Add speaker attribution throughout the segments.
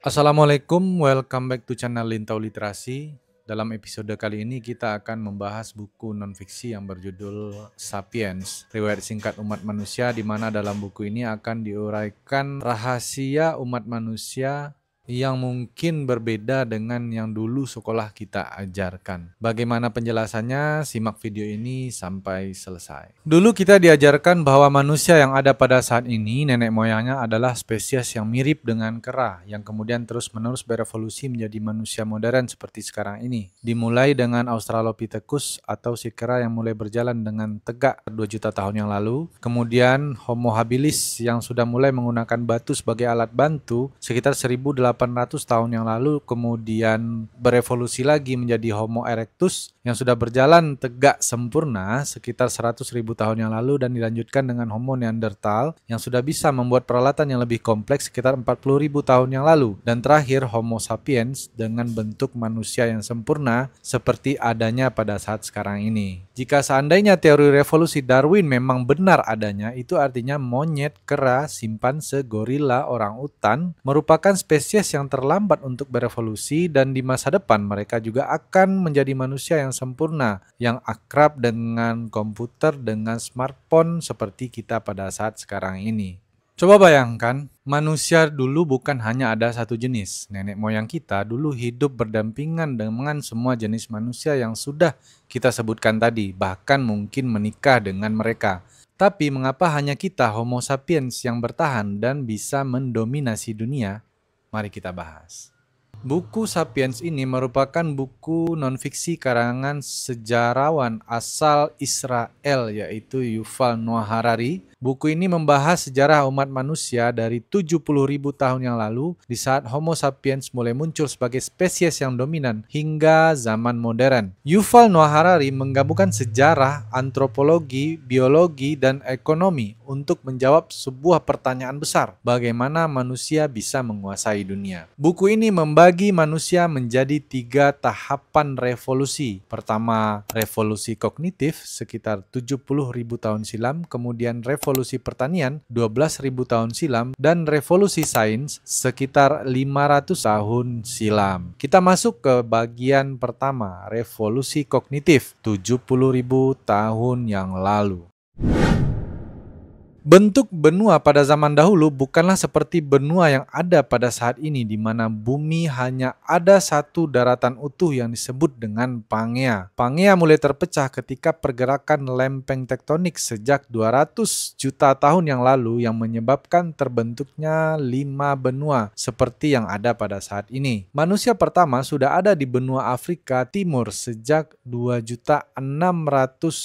Speaker 1: Assalamualaikum, welcome back to channel Lintau Literasi. Dalam episode kali ini kita akan membahas buku non-fiksi yang berjudul Sapiens, riwayat singkat umat manusia, di mana dalam buku ini akan diuraikan rahasia umat manusia yang mungkin berbeda dengan yang dulu sekolah kita ajarkan. Bagaimana penjelasannya? Simak video ini sampai selesai. Dulu kita diajarkan bahwa manusia yang ada pada saat ini, nenek moyangnya adalah spesies yang mirip dengan kera, yang kemudian terus-menerus berevolusi menjadi manusia modern seperti sekarang ini. Dimulai dengan Australopithecus atau si kera yang mulai berjalan dengan tegak 2 juta tahun yang lalu. Kemudian Homo habilis yang sudah mulai menggunakan batu sebagai alat bantu sekitar 1800 tahun yang lalu, kemudian berevolusi lagi menjadi Homo erectus yang sudah berjalan tegak sempurna sekitar 100.000 tahun yang lalu, dan dilanjutkan dengan Homo neanderthal yang sudah bisa membuat peralatan yang lebih kompleks sekitar 40.000 tahun yang lalu, dan terakhir Homo sapiens dengan bentuk manusia yang sempurna seperti adanya pada saat sekarang ini. Jika seandainya teori revolusi Darwin memang benar adanya, itu artinya monyet, kera, simpanse, gorila, orangutan merupakan spesies yang terlambat untuk berevolusi, dan di masa depan mereka juga akan menjadi manusia yang sempurna, yang akrab dengan komputer, dengan smartphone seperti kita pada saat sekarang ini. Coba bayangkan, manusia dulu bukan hanya ada satu jenis. Nenek moyang kita dulu hidup berdampingan dengan semua jenis manusia yang sudah kita sebutkan tadi, bahkan mungkin menikah dengan mereka. Tapi mengapa hanya kita, Homo sapiens, yang bertahan dan bisa mendominasi dunia? Mari kita bahas. Buku Sapiens ini merupakan buku non-fiksi karangan sejarawan asal Israel, yaitu Yuval Noah Harari. Buku ini membahas sejarah umat manusia dari 70.000 tahun yang lalu, di saat Homo sapiens mulai muncul sebagai spesies yang dominan hingga zaman modern. Yuval Noah Harari menggabungkan sejarah, antropologi, biologi, dan ekonomi untuk menjawab sebuah pertanyaan besar: bagaimana manusia bisa menguasai dunia? Buku ini membagi manusia menjadi 3 tahapan revolusi. Pertama, revolusi kognitif sekitar 70.000 tahun silam, kemudian revolusi pertanian 12.000 tahun silam, dan revolusi sains sekitar 500 tahun silam. Kita masuk ke bagian pertama, revolusi kognitif 70.000 tahun yang lalu. Bentuk benua pada zaman dahulu bukanlah seperti benua yang ada pada saat ini, di mana bumi hanya ada satu daratan utuh yang disebut dengan Pangea. Pangea mulai terpecah ketika pergerakan lempeng tektonik sejak 200 juta tahun yang lalu, yang menyebabkan terbentuknya 5 benua seperti yang ada pada saat ini. Manusia pertama sudah ada di benua Afrika Timur sejak 2.600.000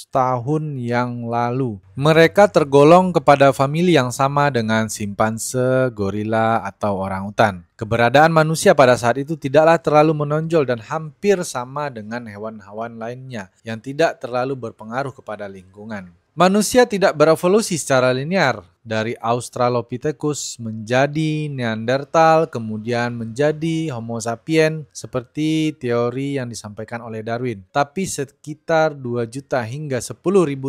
Speaker 1: tahun yang lalu. Mereka tergolong kepada famili yang sama dengan simpanse, gorila, atau orangutan. Keberadaan manusia pada saat itu tidaklah terlalu menonjol dan hampir sama dengan hewan-hewan lainnya yang tidak terlalu berpengaruh kepada lingkungan. Manusia tidak berevolusi secara linear dari Australopithecus menjadi Neanderthal, kemudian menjadi Homo sapiens seperti teori yang disampaikan oleh Darwin. Tapi sekitar 2 juta hingga 10.000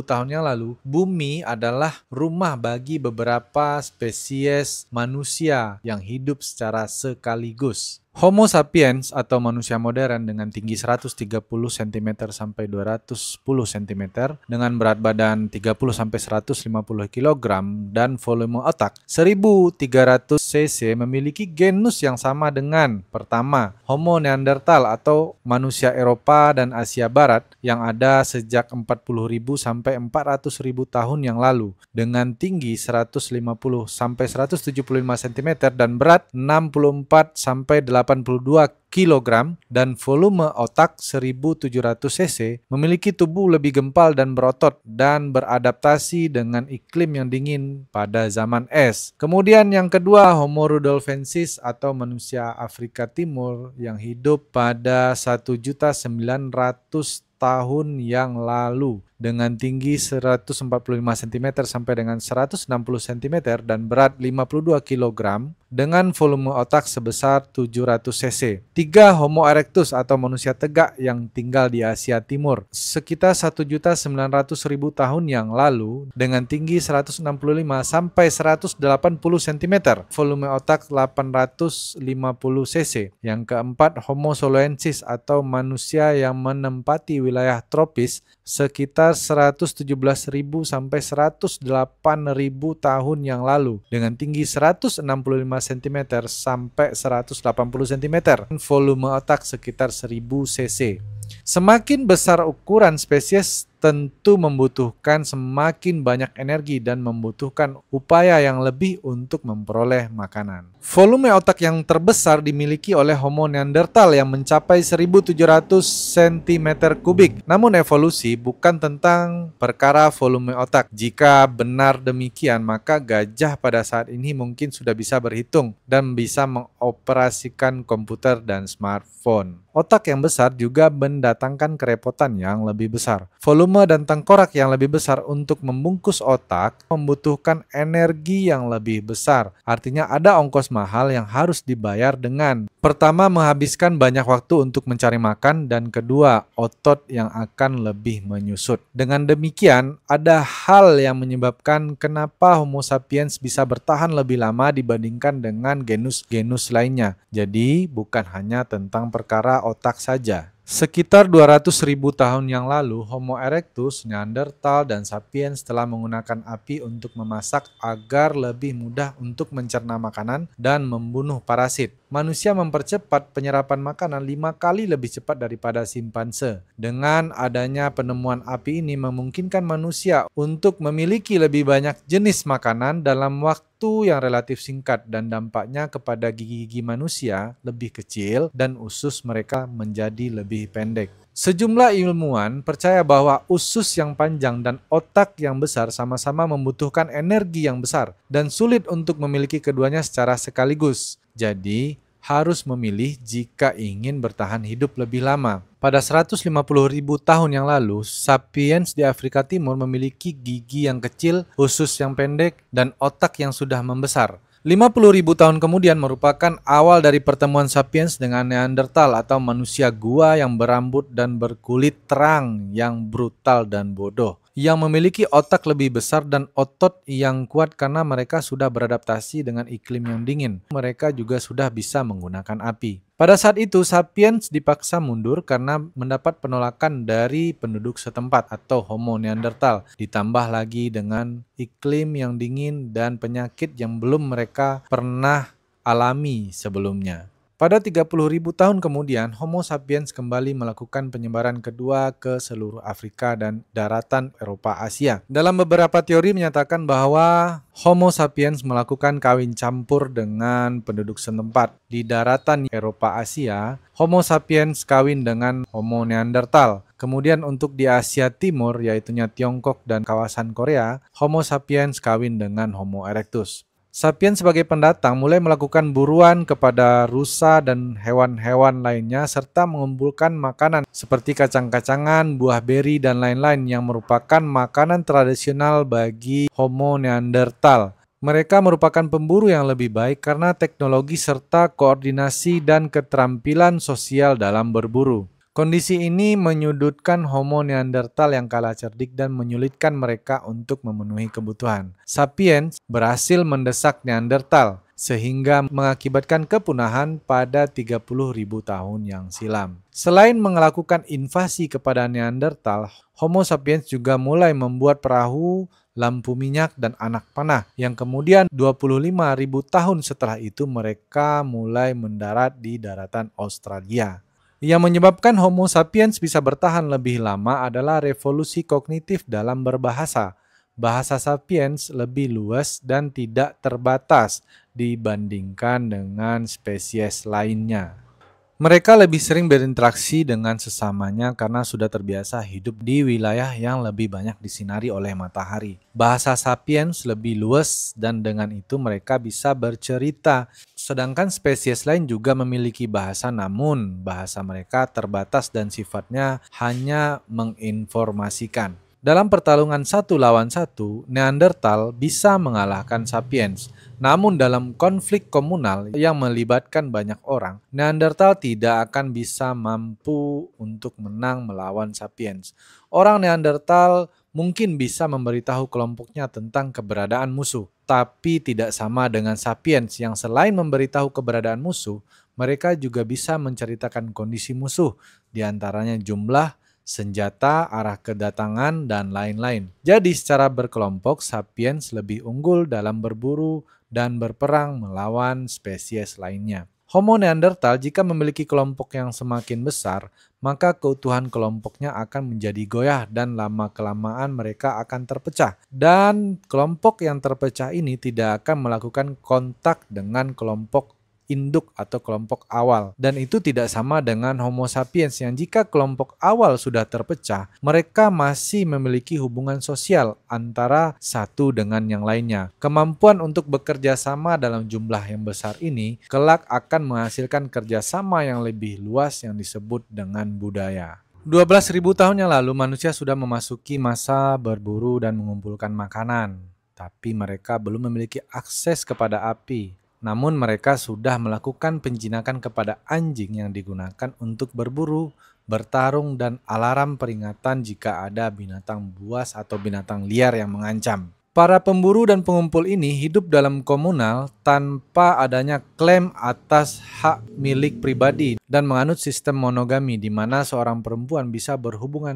Speaker 1: tahun yang lalu, bumi adalah rumah bagi beberapa spesies manusia yang hidup secara sekaligus. Homo sapiens atau manusia modern dengan tinggi 130 cm sampai 210 cm, dengan berat badan 30 sampai 150 kg dan volume otak 1300 cc memiliki genus yang sama dengan pertama, Homo neanderthal atau manusia Eropa dan Asia Barat yang ada sejak 40.000 sampai 400.000 tahun yang lalu, dengan tinggi 150 sampai 175 cm dan berat 64 sampai 82 kg dan volume otak 1700 cc, memiliki tubuh lebih gempal dan berotot dan beradaptasi dengan iklim yang dingin pada zaman es. Kemudian yang kedua, Homo rudolfensis atau manusia Afrika Timur yang hidup pada 1.900.000 tahun yang lalu, dengan tinggi 145 cm sampai dengan 160 cm dan berat 52 kg dengan volume otak sebesar 700 cc. 3. Homo erectus atau manusia tegak yang tinggal di Asia Timur sekitar 1.900.000 tahun yang lalu dengan tinggi 165 sampai 180 cm, volume otak 850 cc. Yang keempat, Homo soloensis atau manusia yang menempati wilayah tropis sekitar 117.000 sampai 108.000 tahun yang lalu dengan tinggi 165 cm sampai 180 cm, volume otak sekitar 1000 cc. Semakin besar ukuran spesies tentu membutuhkan semakin banyak energi dan membutuhkan upaya yang lebih untuk memperoleh makanan. Volume otak yang terbesar dimiliki oleh Homo neanderthal yang mencapai 1.700 cm3. Namun evolusi bukan tentang perkara volume otak. Jika benar demikian, maka gajah pada saat ini mungkin sudah bisa berhitung dan bisa mengoperasikan komputer dan smartphone. Otak yang besar juga mendatangkan kerepotan yang lebih besar. Volume dan tengkorak yang lebih besar untuk membungkus otak membutuhkan energi yang lebih besar. Artinya ada ongkos mahal yang harus dibayar dengan pertama, menghabiskan banyak waktu untuk mencari makan, dan kedua, otot yang akan lebih menyusut. Dengan demikian, ada hal yang menyebabkan kenapa Homo sapiens bisa bertahan lebih lama dibandingkan dengan genus-genus lainnya. Jadi, bukan hanya tentang perkara otak saja. Sekitar 200.000 tahun yang lalu, Homo erectus, Neanderthal, dan Sapiens telah menggunakan api untuk memasak agar lebih mudah untuk mencerna makanan dan membunuh parasit. Manusia mempercepat penyerapan makanan 5 kali lebih cepat daripada simpanse. Dengan adanya penemuan api ini memungkinkan manusia untuk memiliki lebih banyak jenis makanan dalam waktu yang relatif singkat, dan dampaknya kepada gigi-gigi manusia lebih kecil dan usus mereka menjadi lebih pendek. Sejumlah ilmuwan percaya bahwa usus yang panjang dan otak yang besar sama-sama membutuhkan energi yang besar dan sulit untuk memiliki keduanya secara sekaligus. Jadi, harus memilih jika ingin bertahan hidup lebih lama. Pada 150.000 tahun yang lalu, sapiens di Afrika Timur memiliki gigi yang kecil, usus yang pendek, dan otak yang sudah membesar. 50.000 tahun kemudian merupakan awal dari pertemuan sapiens dengan Neanderthal atau manusia gua yang berambut dan berkulit terang, yang brutal dan bodoh, yang memiliki otak lebih besar dan otot yang kuat karena mereka sudah beradaptasi dengan iklim yang dingin. Mereka juga sudah bisa menggunakan api. Pada saat itu, sapiens dipaksa mundur karena mendapat penolakan dari penduduk setempat atau Homo neanderthal, ditambah lagi dengan iklim yang dingin dan penyakit yang belum mereka pernah alami sebelumnya. Pada 30.000 tahun kemudian, Homo sapiens kembali melakukan penyebaran kedua ke seluruh Afrika dan daratan Eropa Asia. Dalam beberapa teori menyatakan bahwa Homo sapiens melakukan kawin campur dengan penduduk setempat. Di daratan Eropa Asia, Homo sapiens kawin dengan Homo neanderthal. Kemudian untuk di Asia Timur, yaitu Tiongkok dan kawasan Korea, Homo sapiens kawin dengan Homo erectus. Sapiens sebagai pendatang mulai melakukan buruan kepada rusa dan hewan-hewan lainnya serta mengumpulkan makanan seperti kacang-kacangan, buah beri, dan lain-lain yang merupakan makanan tradisional bagi Homo neanderthal. Mereka merupakan pemburu yang lebih baik karena teknologi serta koordinasi dan keterampilan sosial dalam berburu. Kondisi ini menyudutkan Homo neanderthal yang kalah cerdik dan menyulitkan mereka untuk memenuhi kebutuhan. Sapiens berhasil mendesak Neanderthal sehingga mengakibatkan kepunahan pada 30.000 tahun yang silam. Selain melakukan invasi kepada Neanderthal, Homo sapiens juga mulai membuat perahu, lampu minyak, dan anak panah yang kemudian 25.000 tahun setelah itu mereka mulai mendarat di daratan Australia. Yang menyebabkan Homo sapiens bisa bertahan lebih lama adalah revolusi kognitif dalam berbahasa. Bahasa sapiens lebih luas dan tidak terbatas dibandingkan dengan spesies lainnya. Mereka lebih sering berinteraksi dengan sesamanya karena sudah terbiasa hidup di wilayah yang lebih banyak disinari oleh matahari. Bahasa sapiens lebih luas dan dengan itu mereka bisa bercerita. Sedangkan spesies lain juga memiliki bahasa, namun bahasa mereka terbatas dan sifatnya hanya menginformasikan. Dalam pertarungan satu lawan satu, Neanderthal bisa mengalahkan Sapiens. Namun dalam konflik komunal yang melibatkan banyak orang, Neanderthal tidak akan bisa mampu untuk menang melawan Sapiens. Orang Neanderthal mungkin bisa memberitahu kelompoknya tentang keberadaan musuh, tapi tidak sama dengan Sapiens yang selain memberitahu keberadaan musuh, mereka juga bisa menceritakan kondisi musuh, diantaranya jumlah, senjata, arah kedatangan, dan lain-lain. Jadi secara berkelompok, Sapiens lebih unggul dalam berburu dan berperang melawan spesies lainnya. Homo Neanderthal jika memiliki kelompok yang semakin besar, maka keutuhan kelompoknya akan menjadi goyah dan lama-kelamaan mereka akan terpecah. Dan kelompok yang terpecah ini tidak akan melakukan kontak dengan kelompok induk atau kelompok awal. Dan itu tidak sama dengan Homo sapiens yang jika kelompok awal sudah terpecah, mereka masih memiliki hubungan sosial antara satu dengan yang lainnya. Kemampuan untuk bekerja sama dalam jumlah yang besar ini kelak akan menghasilkan kerjasama yang lebih luas yang disebut dengan budaya. 12.000 tahun yang lalu manusia sudah memasuki masa berburu dan mengumpulkan makanan. Tapi mereka belum memiliki akses kepada api. Namun mereka sudah melakukan penjinakan kepada anjing yang digunakan untuk berburu, bertarung, dan alarm peringatan jika ada binatang buas atau binatang liar yang mengancam. Para pemburu dan pengumpul ini hidup dalam komunal tanpa adanya klaim atas hak milik pribadi dan menganut sistem monogami di mana seorang perempuan bisa berhubungan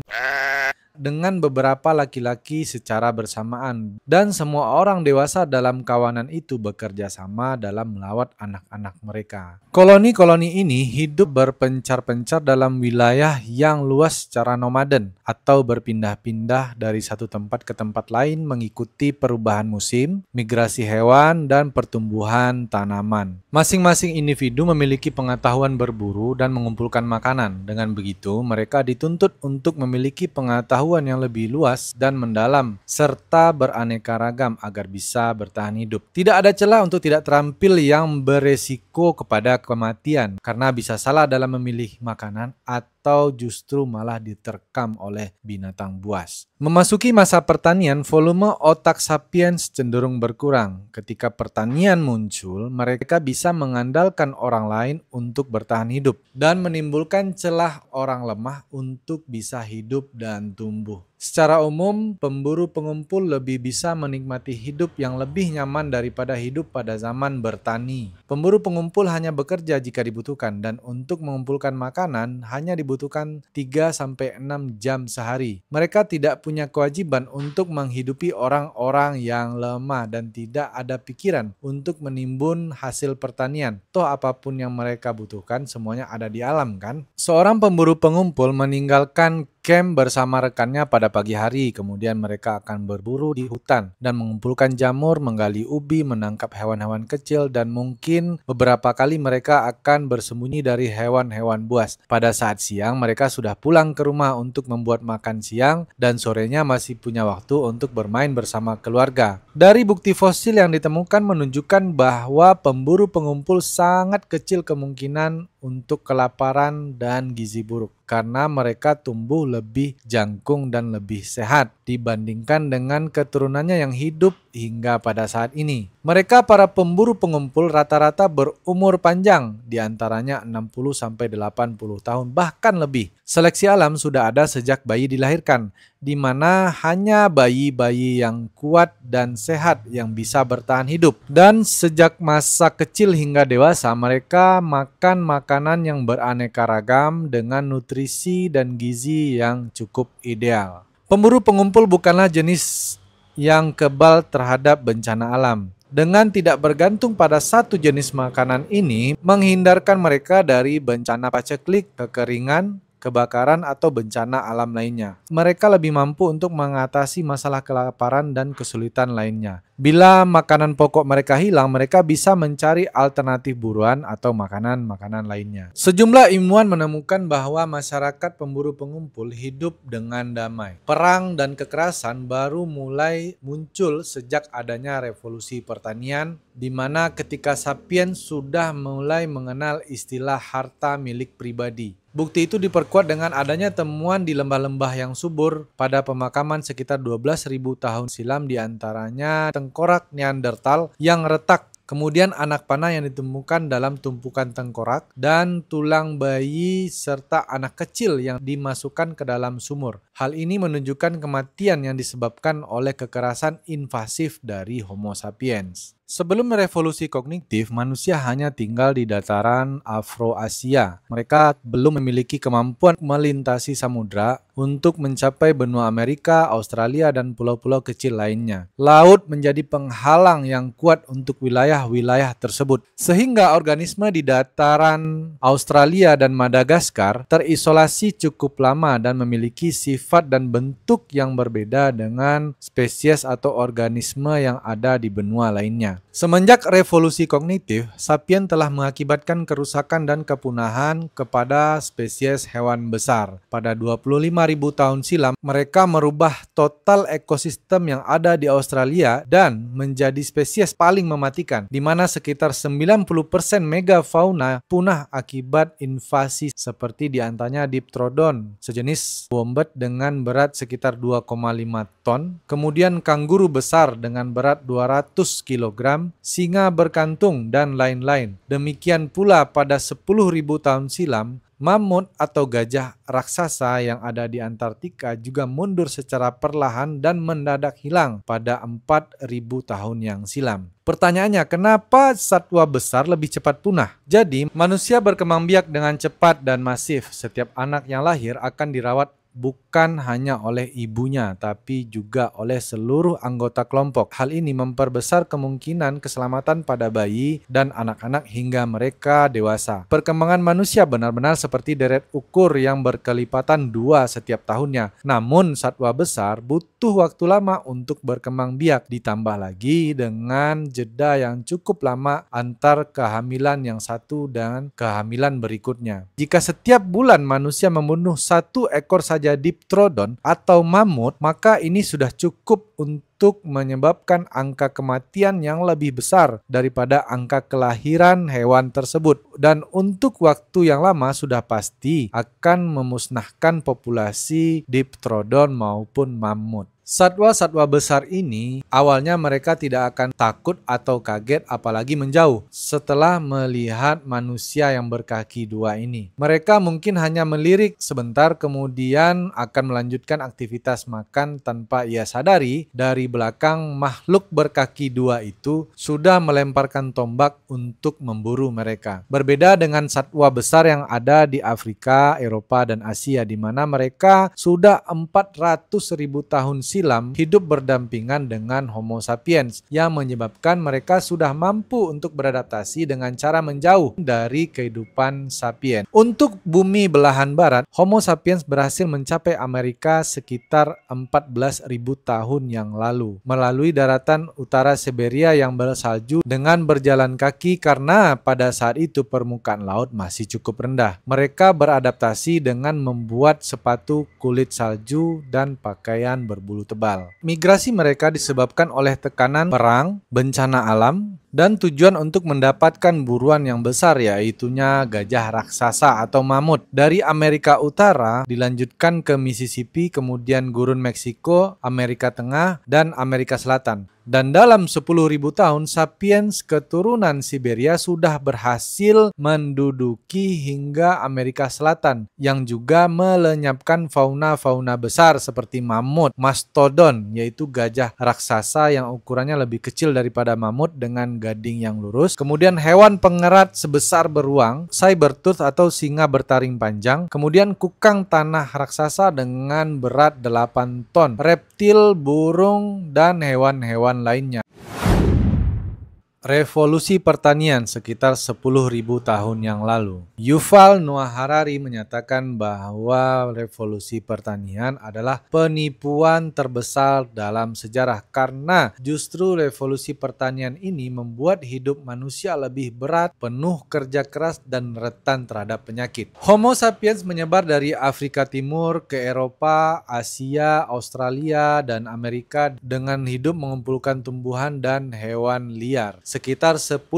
Speaker 1: dengan beberapa laki-laki secara bersamaan dan semua orang dewasa dalam kawanan itu bekerja sama dalam melawat anak-anak mereka. Koloni-koloni ini hidup berpencar-pencar dalam wilayah yang luas secara nomaden atau berpindah-pindah dari satu tempat ke tempat lain mengikuti perubahan musim, migrasi hewan, dan pertumbuhan tanaman. Masing-masing individu memiliki pengetahuan berburu dan mengumpulkan makanan. Dengan begitu, mereka dituntut untuk memiliki pengetahuan yang lebih luas dan mendalam serta beraneka ragam agar bisa bertahan hidup. Tidak ada celah untuk tidak terampil yang beresiko kepada kematian karena bisa salah dalam memilih makanan atau justru malah diterkam oleh binatang buas. Memasuki masa pertanian, volume otak sapiens cenderung berkurang. Ketika pertanian muncul, mereka bisa mengandalkan orang lain untuk bertahan hidup dan menimbulkan celah orang lemah untuk bisa hidup dan tumbuh. Secara umum, pemburu pengumpul lebih bisa menikmati hidup yang lebih nyaman daripada hidup pada zaman bertani. Pemburu pengumpul hanya bekerja jika dibutuhkan dan untuk mengumpulkan makanan hanya dibutuhkan 3-6 jam sehari. Mereka tidak punya kewajiban untuk menghidupi orang-orang yang lemah dan tidak ada pikiran untuk menimbun hasil pertanian. Toh apapun yang mereka butuhkan semuanya ada di alam kan? Seorang pemburu pengumpul meninggalkan camp bersama rekannya pada pagi hari, kemudian mereka akan berburu di hutan dan mengumpulkan jamur, menggali ubi, menangkap hewan-hewan kecil, dan mungkin beberapa kali mereka akan bersembunyi dari hewan-hewan buas. Pada saat siang, mereka sudah pulang ke rumah untuk membuat makan siang dan sorenya masih punya waktu untuk bermain bersama keluarga. Dari bukti fosil yang ditemukan menunjukkan bahwa pemburu pengumpul sangat kecil kemungkinan untuk kelaparan dan gizi buruk karena mereka tumbuh lebih jangkung dan lebih sehat dibandingkan dengan keturunannya yang hidup hingga pada saat ini. Mereka para pemburu pengumpul rata-rata berumur panjang, diantaranya 60-80 tahun bahkan lebih. Seleksi alam sudah ada sejak bayi dilahirkan, di mana hanya bayi-bayi yang kuat dan sehat yang bisa bertahan hidup. Dan sejak masa kecil hingga dewasa, mereka makan makanan yang beraneka ragam dengan nutrisi dan gizi yang cukup ideal. Pemburu pengumpul bukanlah jenis yang kebal terhadap bencana alam. Dengan tidak bergantung pada satu jenis makanan ini, menghindarkan mereka dari bencana paceklik, kekeringan, kebakaran, atau bencana alam lainnya. Mereka lebih mampu untuk mengatasi masalah kelaparan dan kesulitan lainnya. Bila makanan pokok mereka hilang, mereka bisa mencari alternatif buruan atau makanan-makanan lainnya. Sejumlah ilmuwan menemukan bahwa masyarakat pemburu pengumpul hidup dengan damai. Perang dan kekerasan baru mulai muncul sejak adanya revolusi pertanian di mana ketika sapiens sudah mulai mengenal istilah harta milik pribadi. Bukti itu diperkuat dengan adanya temuan di lembah-lembah yang subur pada pemakaman sekitar 12.000 tahun silam, di antaranya tengkorak Neandertal yang retak. Kemudian anak panah yang ditemukan dalam tumpukan tengkorak dan tulang bayi serta anak kecil yang dimasukkan ke dalam sumur. Hal ini menunjukkan kematian yang disebabkan oleh kekerasan invasif dari Homo sapiens. Sebelum revolusi kognitif, manusia hanya tinggal di dataran Afroasia. Mereka belum memiliki kemampuan melintasi samudra untuk mencapai benua Amerika, Australia, dan pulau-pulau kecil lainnya. Laut menjadi penghalang yang kuat untuk wilayah-wilayah tersebut, sehingga organisme di dataran Australia dan Madagaskar terisolasi cukup lama dan memiliki sifat dan bentuk yang berbeda dengan spesies atau organisme yang ada di benua lainnya. Semenjak revolusi kognitif, sapien telah mengakibatkan kerusakan dan kepunahan kepada spesies hewan besar. Pada 25.000 tahun silam, mereka merubah total ekosistem yang ada di Australia dan menjadi spesies paling mematikan, di mana sekitar 90% megafauna punah akibat invasi, seperti diantaranya Diptrodon, sejenis wombat dengan berat sekitar 2,5 ton, kemudian kanguru besar dengan berat 200 kg, singa berkantung, dan lain-lain. Demikian pula pada 10.000 tahun silam, mamut atau gajah raksasa yang ada di Antartika juga mundur secara perlahan dan mendadak hilang pada 4.000 tahun yang silam. Pertanyaannya, kenapa satwa besar lebih cepat punah? Jadi, manusia berkembang biak dengan cepat dan masif. Setiap anak yang lahir akan dirawat bukan hanya oleh ibunya, tapi juga oleh seluruh anggota kelompok. Hal ini memperbesar kemungkinan keselamatan pada bayi dan anak-anak hingga mereka dewasa. Perkembangan manusia benar-benar seperti deret ukur yang berkelipatan 2 setiap tahunnya. Namun satwa besar butuh waktu lama untuk berkembang biak, ditambah lagi dengan jeda yang cukup lama antar kehamilan yang satu dan kehamilan berikutnya. Jika setiap bulan manusia membunuh 1 ekor saja Diptrodon atau mamut, maka ini sudah cukup untuk menyebabkan angka kematian yang lebih besar daripada angka kelahiran hewan tersebut, dan untuk waktu yang lama sudah pasti akan memusnahkan populasi Diptrodon maupun mamut. Satwa-satwa besar ini awalnya mereka tidak akan takut atau kaget apalagi menjauh setelah melihat manusia yang berkaki 2 ini. Mereka mungkin hanya melirik sebentar kemudian akan melanjutkan aktivitas makan tanpa ia sadari dari belakang makhluk berkaki 2 itu sudah melemparkan tombak untuk memburu mereka. Berbeda dengan satwa besar yang ada di Afrika, Eropa, dan Asia, di mana mereka sudah 400.000 tahun silam hidup berdampingan dengan Homo sapiens, yang menyebabkan mereka sudah mampu untuk beradaptasi dengan cara menjauh dari kehidupan sapiens. Untuk bumi belahan barat, Homo sapiens berhasil mencapai Amerika sekitar 14.000 tahun yang lalu melalui daratan utara Siberia yang bersalju dengan berjalan kaki karena pada saat itu permukaan laut masih cukup rendah. Mereka beradaptasi dengan membuat sepatu kulit salju dan pakaian berbulu tebal. Migrasi mereka disebabkan oleh tekanan perang, bencana alam, dan tujuan untuk mendapatkan buruan yang besar, yaitunya gajah raksasa atau mamut. Dari Amerika Utara dilanjutkan ke Mississippi, kemudian gurun Meksiko, Amerika Tengah, dan Amerika Selatan. Dan dalam 10.000 tahun, sapiens keturunan Siberia sudah berhasil menduduki hingga Amerika Selatan, yang juga melenyapkan fauna-fauna besar seperti mamut, mastodon, yaitu gajah raksasa yang ukurannya lebih kecil daripada mamut dengan gading yang lurus. Kemudian hewan pengerat sebesar beruang, saber-tooth atau singa bertaring panjang. Kemudian kukang tanah raksasa dengan berat 8 ton, reptil, burung, dan hewan-hewan lainnya. Revolusi pertanian sekitar 10.000 tahun yang lalu. Yuval Noah Harari menyatakan bahwa revolusi pertanian adalah penipuan terbesar dalam sejarah karena justru revolusi pertanian ini membuat hidup manusia lebih berat, penuh kerja keras, dan rentan terhadap penyakit. Homo sapiens menyebar dari Afrika Timur ke Eropa, Asia, Australia, dan Amerika dengan hidup mengumpulkan tumbuhan dan hewan liar. Sekitar 10.000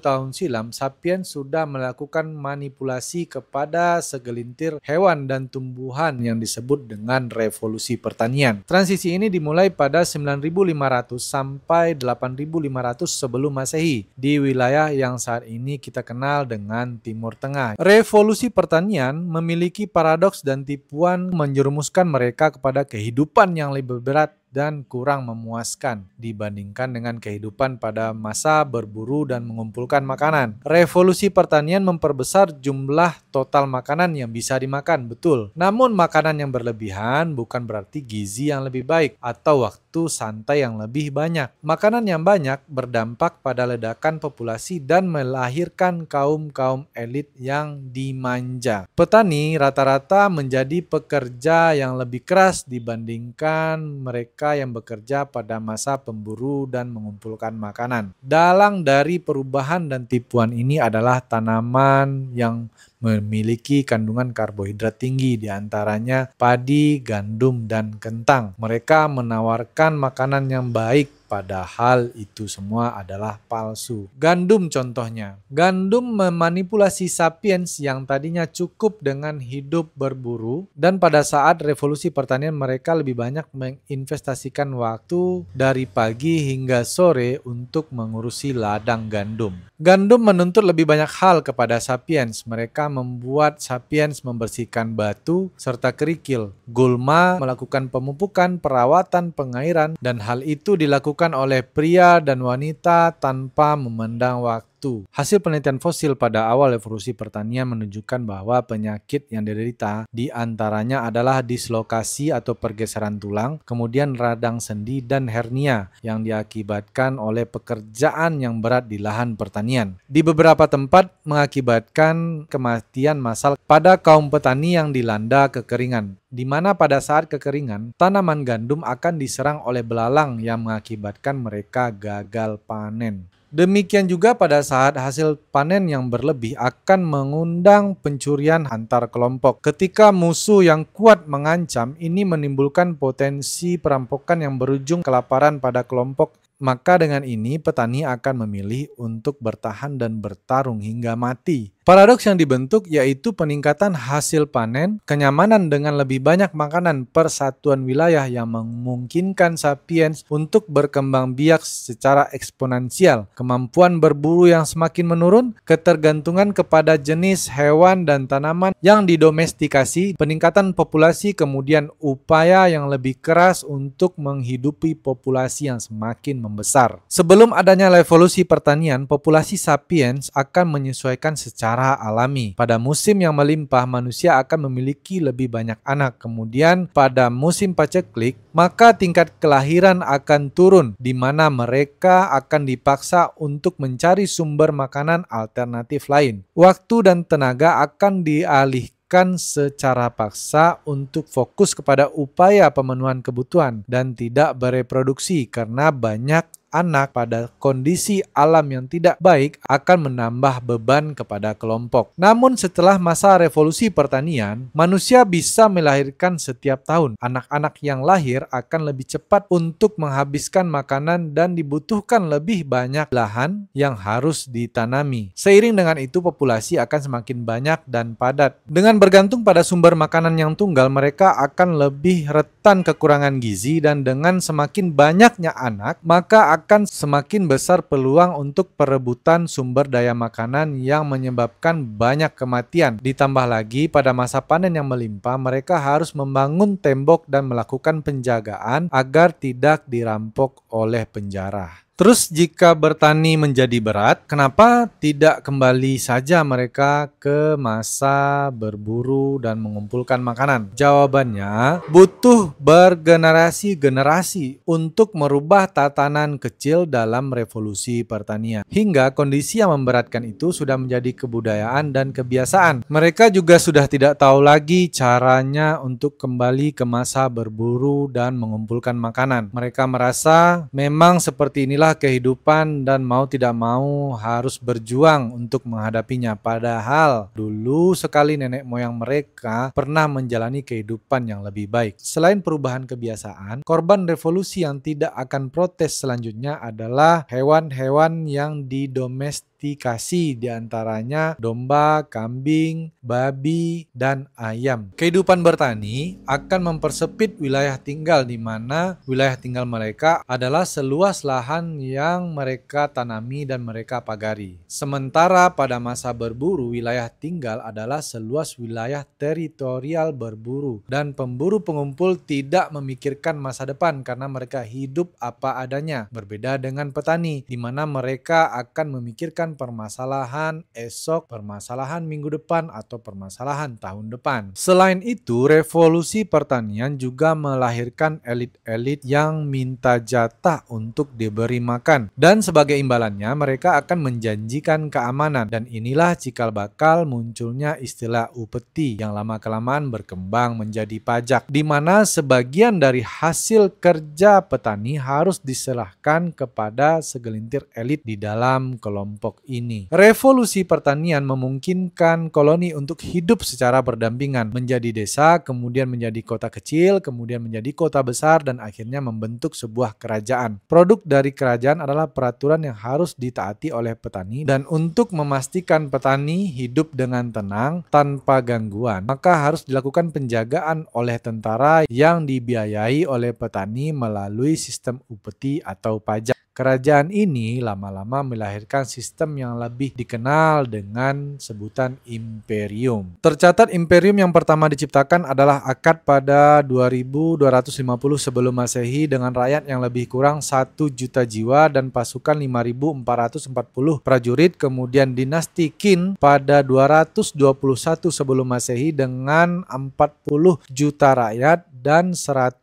Speaker 1: tahun silam, sapiens sudah melakukan manipulasi kepada segelintir hewan dan tumbuhan yang disebut dengan revolusi pertanian. Transisi ini dimulai pada 9.500 sampai 8.500 sebelum Masehi di wilayah yang saat ini kita kenal dengan Timur Tengah. Revolusi pertanian memiliki paradoks dan tipuan menjerumuskan mereka kepada kehidupan yang lebih berat dan kurang memuaskan dibandingkan dengan kehidupan pada masa berburu dan mengumpulkan makanan. Revolusi pertanian memperbesar jumlah total makanan yang bisa dimakan, betul. Namun makanan yang berlebihan bukan berarti gizi yang lebih baik atau waktu santai yang lebih banyak. Makanan yang banyak berdampak pada ledakan populasi dan melahirkan kaum-kaum elit yang dimanja. Petani rata-rata menjadi pekerja yang lebih keras dibandingkan mereka yang bekerja pada masa pemburu dan mengumpulkan makanan. Dalang dari perubahan dan tipuan ini adalah tanaman yang memiliki kandungan karbohidrat tinggi, diantaranya padi, gandum, dan kentang. Mereka menawarkan makanan yang baik, padahal itu semua adalah palsu. Gandum contohnya. Gandum memanipulasi sapiens yang tadinya cukup dengan hidup berburu, dan pada saat revolusi pertanian mereka lebih banyak menginvestasikan waktu dari pagi hingga sore untuk mengurusi ladang gandum. Gandum menuntut lebih banyak hal kepada sapiens. Mereka membuat sapiens membersihkan batu serta kerikil. Gulma melakukan pemupukan, perawatan, pengairan, dan hal itu dilakukan oleh pria dan wanita tanpa memandang waktu. Hasil penelitian fosil pada awal evolusi pertanian menunjukkan bahwa penyakit yang diderita diantaranya adalah dislokasi atau pergeseran tulang, kemudian radang sendi dan hernia yang diakibatkan oleh pekerjaan yang berat di lahan pertanian. Di beberapa tempat mengakibatkan kematian massal pada kaum petani yang dilanda kekeringan, di mana pada saat kekeringan, tanaman gandum akan diserang oleh belalang yang mengakibatkan mereka gagal panen. Demikian juga pada saat hasil panen yang berlebih akan mengundang pencurian antar kelompok. Ketika musuh yang kuat mengancam, ini menimbulkan potensi perampokan yang berujung kelaparan pada kelompok. Maka dengan ini petani akan memilih untuk bertahan dan bertarung hingga mati. Paradoks yang dibentuk yaitu peningkatan hasil panen, kenyamanan dengan lebih banyak makanan per satuan wilayah yang memungkinkan sapiens untuk berkembang biak secara eksponensial, kemampuan berburu yang semakin menurun, ketergantungan kepada jenis hewan dan tanaman yang didomestikasi, peningkatan populasi, kemudian upaya yang lebih keras untuk menghidupi populasi yang semakin membesar. Sebelum adanya revolusi pertanian, populasi sapiens akan menyesuaikan secara alami. Pada musim yang melimpah, manusia akan memiliki lebih banyak anak. Kemudian pada musim paceklik, maka tingkat kelahiran akan turun, di mana mereka akan dipaksa untuk mencari sumber makanan alternatif lain. Waktu dan tenaga akan dialihkan secara paksa untuk fokus kepada upaya pemenuhan kebutuhan dan tidak bereproduksi, karena banyak anak pada kondisi alam yang tidak baik akan menambah beban kepada kelompok. Namun setelah masa revolusi pertanian, manusia bisa melahirkan setiap tahun. Anak-anak yang lahir akan lebih cepat untuk menghabiskan makanan dan dibutuhkan lebih banyak lahan yang harus ditanami. Seiring dengan itu populasi akan semakin banyak dan padat. Dengan bergantung pada sumber makanan yang tunggal, mereka akan lebih rentan kekurangan gizi, dan dengan semakin banyaknya anak, maka akan semakin besar peluang untuk perebutan sumber daya makanan yang menyebabkan banyak kematian. Ditambah lagi pada masa panen yang melimpah, mereka harus membangun tembok dan melakukan penjagaan agar tidak dirampok oleh penjara. Terus jika bertani menjadi berat, kenapa tidak kembali saja mereka ke masa berburu dan mengumpulkan makanan? Jawabannya, butuh bergenerasi-generasi untuk merubah tatanan kecil dalam revolusi pertanian. Hingga kondisi yang memberatkan itu sudah menjadi kebudayaan dan kebiasaan. Mereka juga sudah tidak tahu lagi caranya untuk kembali ke masa berburu dan mengumpulkan makanan. Mereka merasa memang seperti inilah itulah kehidupan dan mau tidak mau harus berjuang untuk menghadapinya. Padahal dulu sekali nenek moyang mereka pernah menjalani kehidupan yang lebih baik. Selain perubahan kebiasaan, korban revolusi yang tidak akan protes selanjutnya adalah hewan-hewan yang didomestikasi, diantaranya domba, kambing, babi, dan ayam. Kehidupan bertani akan mempersempit wilayah tinggal, di mana wilayah tinggal mereka adalah seluas lahan yang mereka tanami dan mereka pagari. Sementara pada masa berburu, wilayah tinggal adalah seluas wilayah teritorial berburu, dan pemburu pengumpul tidak memikirkan masa depan karena mereka hidup apa adanya. Berbeda dengan petani, di mana mereka akan memikirkan permasalahan esok, permasalahan minggu depan, atau permasalahan tahun depan. Selain itu, revolusi pertanian juga melahirkan elit-elit yang minta jatah untuk diberi makan, dan sebagai imbalannya mereka akan menjanjikan keamanan, dan inilah cikal bakal munculnya istilah upeti yang lama-kelamaan berkembang menjadi pajak, di mana sebagian dari hasil kerja petani harus diserahkan kepada segelintir elit di dalam kelompok ini. Revolusi pertanian memungkinkan koloni untuk hidup secara berdampingan, menjadi desa, kemudian menjadi kota kecil, kemudian menjadi kota besar, dan akhirnya membentuk sebuah kerajaan. Produk dari kerajaan adalah peraturan yang harus ditaati oleh petani, dan untuk memastikan petani hidup dengan tenang tanpa gangguan, maka harus dilakukan penjagaan oleh tentara yang dibiayai oleh petani melalui sistem upeti atau pajak. Kerajaan ini lama-lama melahirkan sistem yang lebih dikenal dengan sebutan imperium. Tercatat imperium yang pertama diciptakan adalah Akkad pada 2250 sebelum Masehi dengan rakyat yang lebih kurang 1 juta jiwa dan pasukan 5.440 prajurit. Kemudian dinasti Qin pada 221 sebelum Masehi dengan 40 juta rakyat dan 100.000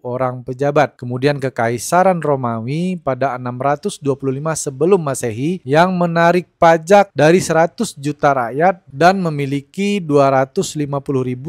Speaker 1: orang pejabat. Kemudian Kekaisaran Romawi pada 625 sebelum Masehi yang menarik pajak dari 100 juta rakyat dan memiliki 250.000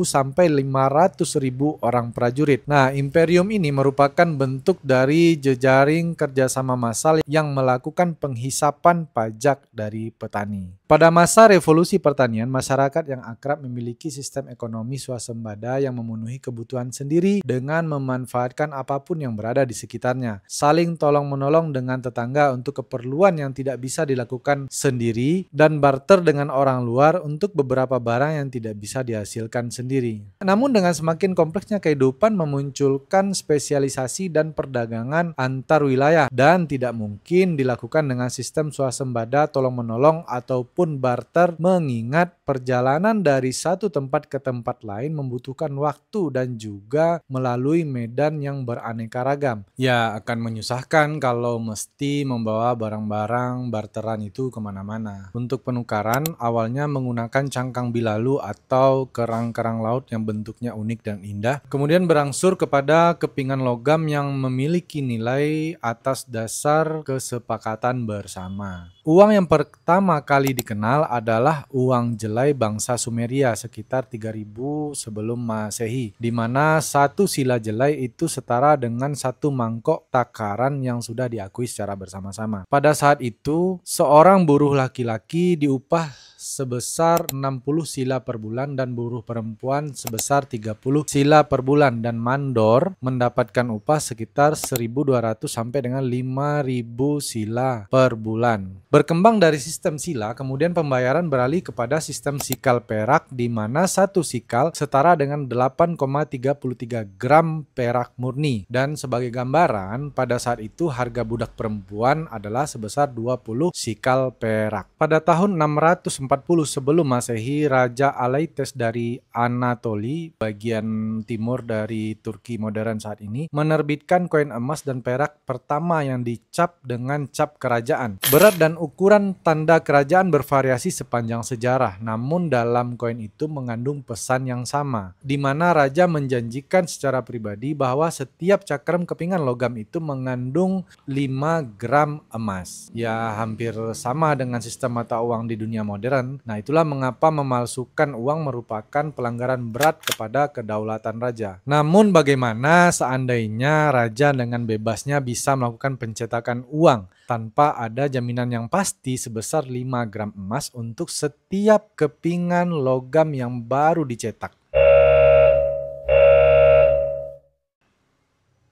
Speaker 1: sampai 500.000 orang prajurit. Nah, imperium ini merupakan bentuk dari jejaring kerjasama massal yang melakukan penghisapan pajak dari petani. Pada masa revolusi pertanian, masyarakat yang akrab memiliki sistem ekonomi swasembada yang memenuhi kebutuhan sendiri dengan memanfaatkan apapun yang berada di sekitarnya. Saling tolong-menolong dengan tetangga untuk keperluan yang tidak bisa dilakukan sendiri, dan barter dengan orang luar untuk beberapa barang yang tidak bisa dihasilkan sendiri. Namun dengan semakin kompleksnya kehidupan memunculkan spesialisasi dan perdagangan antar wilayah, dan tidak mungkin dilakukan dengan sistem swasembada tolong-menolong ataupun barter, mengingat perjalanan dari satu tempat ke tempat lain membutuhkan waktu dan juga melalui medan yang beraneka ragam. Ya, akan menyusahkan kalau mesti membawa barang-barang barteran itu kemana-mana. Untuk penukaran, awalnya menggunakan cangkang bilalu atau kerang-kerang laut yang bentuknya unik dan indah. Kemudian berangsur kepada kepingan logam yang memiliki nilai atas dasar kesepakatan bersama. Uang yang pertama kali dikenal adalah uang jelai bangsa Sumeria sekitar 3000 sebelum Masehi, di mana satu sila jelai itu setara dengan satu mangkok takaran yang sudah diakui secara bersama-sama. Pada saat itu, seorang buruh laki-laki diupah sebesar 60 sila per bulan dan buruh perempuan sebesar 30 sila per bulan, dan mandor mendapatkan upah sekitar 1.200 sampai dengan 5.000 sila per bulan. Berkembang dari sistem sila, kemudian pembayaran beralih kepada sistem sikal perak, di mana satu sikal setara dengan 8,33 gram perak murni. Dan sebagai gambaran, pada saat itu harga budak perempuan adalah sebesar 20 sikal perak. Pada tahun 640 sebelum Masehi, Raja Alaites dari Anatoli, bagian timur dari Turki modern saat ini, menerbitkan koin emas dan perak pertama yang dicap dengan cap kerajaan. Berat dan ukuran tanda kerajaan bervariasi sepanjang sejarah, namun dalam koin itu mengandung pesan yang sama, di mana raja menjanjikan secara pribadi bahwa setiap cakram kepingan logam itu mengandung 5 gram emas. Ya, hampir sama dengan sistem mata uang di dunia modern modern. Nah, itulah mengapa memalsukan uang merupakan pelanggaran berat kepada kedaulatan raja. Namun bagaimana seandainya raja dengan bebasnya bisa melakukan pencetakan uang tanpa ada jaminan yang pasti sebesar 5 gram emas untuk setiap kepingan logam yang baru dicetak?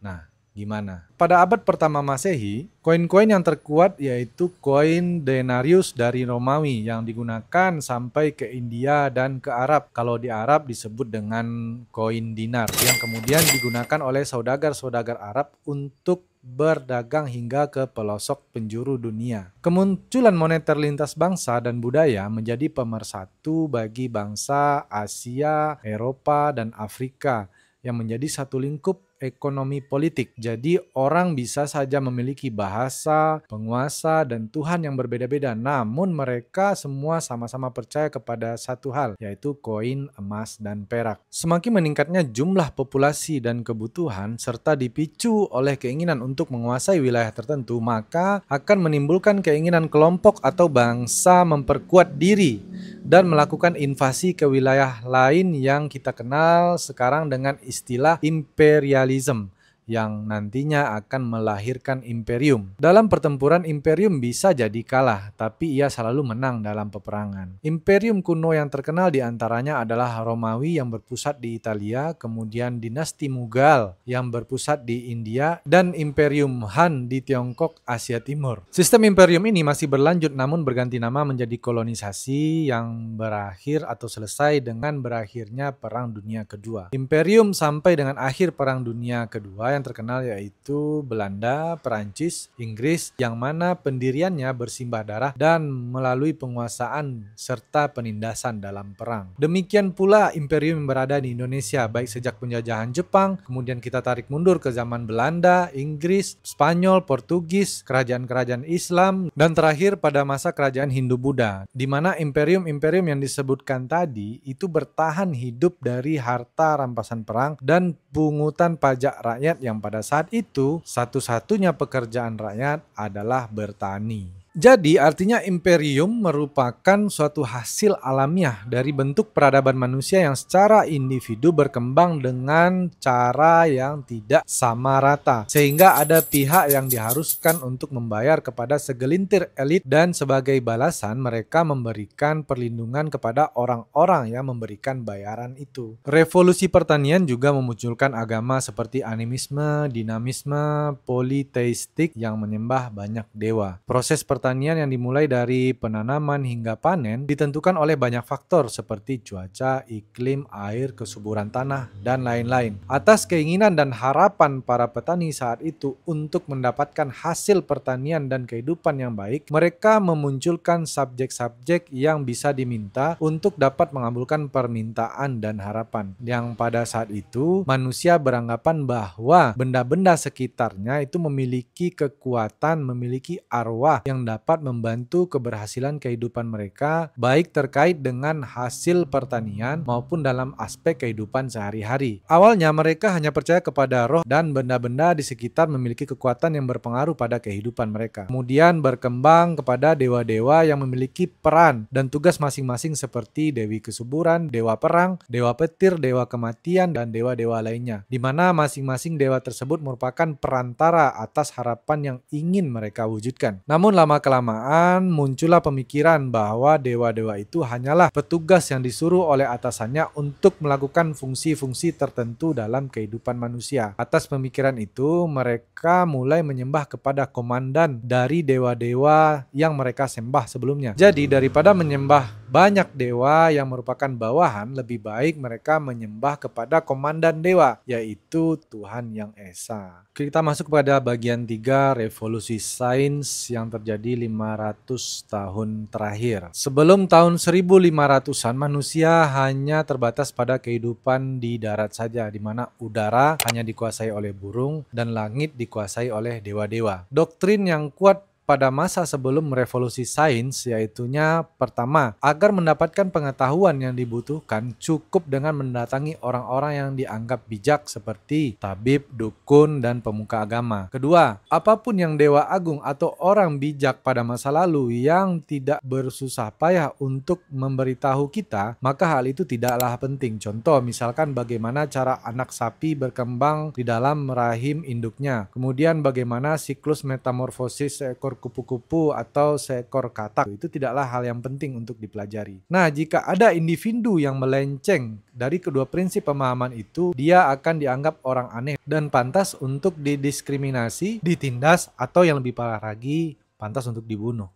Speaker 1: Nah, gimana? Pada abad pertama Masehi, koin-koin yang terkuat yaitu koin denarius dari Romawi yang digunakan sampai ke India dan ke Arab. Kalau di Arab disebut dengan koin dinar yang kemudian digunakan oleh saudagar-saudagar Arab untuk berdagang hingga ke pelosok penjuru dunia. Kemunculan moneter lintas bangsa dan budaya menjadi pemersatu bagi bangsa Asia, Eropa, dan Afrika yang menjadi satu lingkup ekonomi politik. Jadi orang bisa saja memiliki bahasa, penguasa, dan Tuhan yang berbeda-beda, namun mereka semua sama-sama percaya kepada satu hal, yaitu koin, emas, dan perak. Semakin meningkatnya jumlah populasi dan kebutuhan, serta dipicu oleh keinginan untuk menguasai wilayah tertentu, maka akan menimbulkan keinginan kelompok atau bangsa memperkuat diri dan melakukan invasi ke wilayah lain yang kita kenal sekarang dengan istilah imperialism, yang nantinya akan melahirkan imperium. Dalam pertempuran, imperium bisa jadi kalah, tapi ia selalu menang dalam peperangan. Imperium kuno yang terkenal diantaranya adalah Romawi yang berpusat di Italia, kemudian dinasti Mughal yang berpusat di India, dan Imperium Han di Tiongkok, Asia Timur. Sistem imperium ini masih berlanjut namun berganti nama menjadi kolonisasi yang berakhir atau selesai dengan berakhirnya Perang Dunia Kedua. Imperium sampai dengan akhir Perang Dunia Kedua yang terkenal yaitu Belanda, Perancis, Inggris, yang mana pendiriannya bersimbah darah dan melalui penguasaan serta penindasan dalam perang. Demikian pula imperium yang berada di Indonesia, baik sejak penjajahan Jepang, kemudian kita tarik mundur ke zaman Belanda, Inggris, Spanyol, Portugis, kerajaan-kerajaan Islam, dan terakhir pada masa kerajaan Hindu-Buddha, di mana imperium-imperium yang disebutkan tadi itu bertahan hidup dari harta rampasan perang dan pungutan pajak rakyat yang pada saat itu satu-satunya pekerjaan rakyat adalah bertani. Jadi artinya imperium merupakan suatu hasil alamiah dari bentuk peradaban manusia yang secara individu berkembang dengan cara yang tidak sama rata. Sehingga ada pihak yang diharuskan untuk membayar kepada segelintir elit dan sebagai balasan mereka memberikan perlindungan kepada orang-orang yang memberikan bayaran itu. Revolusi pertanian juga memunculkan agama seperti animisme, dinamisme, politeistik yang menyembah banyak dewa. Proses pertanian yang dimulai dari penanaman hingga panen ditentukan oleh banyak faktor seperti cuaca, iklim, air, kesuburan tanah, dan lain-lain. Atas keinginan dan harapan para petani saat itu untuk mendapatkan hasil pertanian dan kehidupan yang baik, mereka memunculkan subjek-subjek yang bisa diminta untuk dapat mengabulkan permintaan dan harapan. Yang pada saat itu manusia beranggapan bahwa benda-benda sekitarnya itu memiliki kekuatan, memiliki arwah yang dapat membantu keberhasilan kehidupan mereka, baik terkait dengan hasil pertanian maupun dalam aspek kehidupan sehari-hari. Awalnya mereka hanya percaya kepada roh dan benda-benda di sekitar memiliki kekuatan yang berpengaruh pada kehidupan mereka. Kemudian berkembang kepada dewa-dewa yang memiliki peran dan tugas masing-masing seperti Dewi Kesuburan, Dewa Perang, Dewa Petir, Dewa Kematian, dan dewa-dewa lainnya, di mana masing-masing dewa tersebut merupakan perantara atas harapan yang ingin mereka wujudkan. Namun lama-kelamaan muncullah pemikiran bahwa dewa-dewa itu hanyalah petugas yang disuruh oleh atasannya untuk melakukan fungsi-fungsi tertentu dalam kehidupan manusia. Atas pemikiran itu, mereka mulai menyembah kepada komandan dari dewa-dewa yang mereka sembah sebelumnya. Jadi daripada menyembah banyak dewa yang merupakan bawahan, lebih baik mereka menyembah kepada komandan dewa, yaitu Tuhan Yang Esa. Kita masuk pada bagian 3, revolusi sains yang terjadi 500 tahun terakhir. Sebelum tahun 1500-an, manusia hanya terbatas pada kehidupan di darat saja, di mana udara hanya dikuasai oleh burung dan langit dikuasai oleh dewa-dewa. Doktrin yang kuat pada masa sebelum revolusi sains, yaitunya pertama, agar mendapatkan pengetahuan yang dibutuhkan cukup dengan mendatangi orang-orang yang dianggap bijak seperti tabib, dukun, dan pemuka agama. Kedua, apapun yang dewa agung atau orang bijak pada masa lalu yang tidak bersusah payah untuk memberitahu kita, maka hal itu tidaklah penting. Contoh, misalkan bagaimana cara anak sapi berkembang di dalam rahim induknya, kemudian bagaimana siklus metamorfosis seekor kupu-kupu atau seekor katak, itu tidaklah hal yang penting untuk dipelajari. Nah, jika ada individu yang melenceng dari kedua prinsip pemahaman itu, dia akan dianggap orang aneh dan pantas untuk didiskriminasi, ditindas, atau yang lebih parah lagi, pantas untuk dibunuh.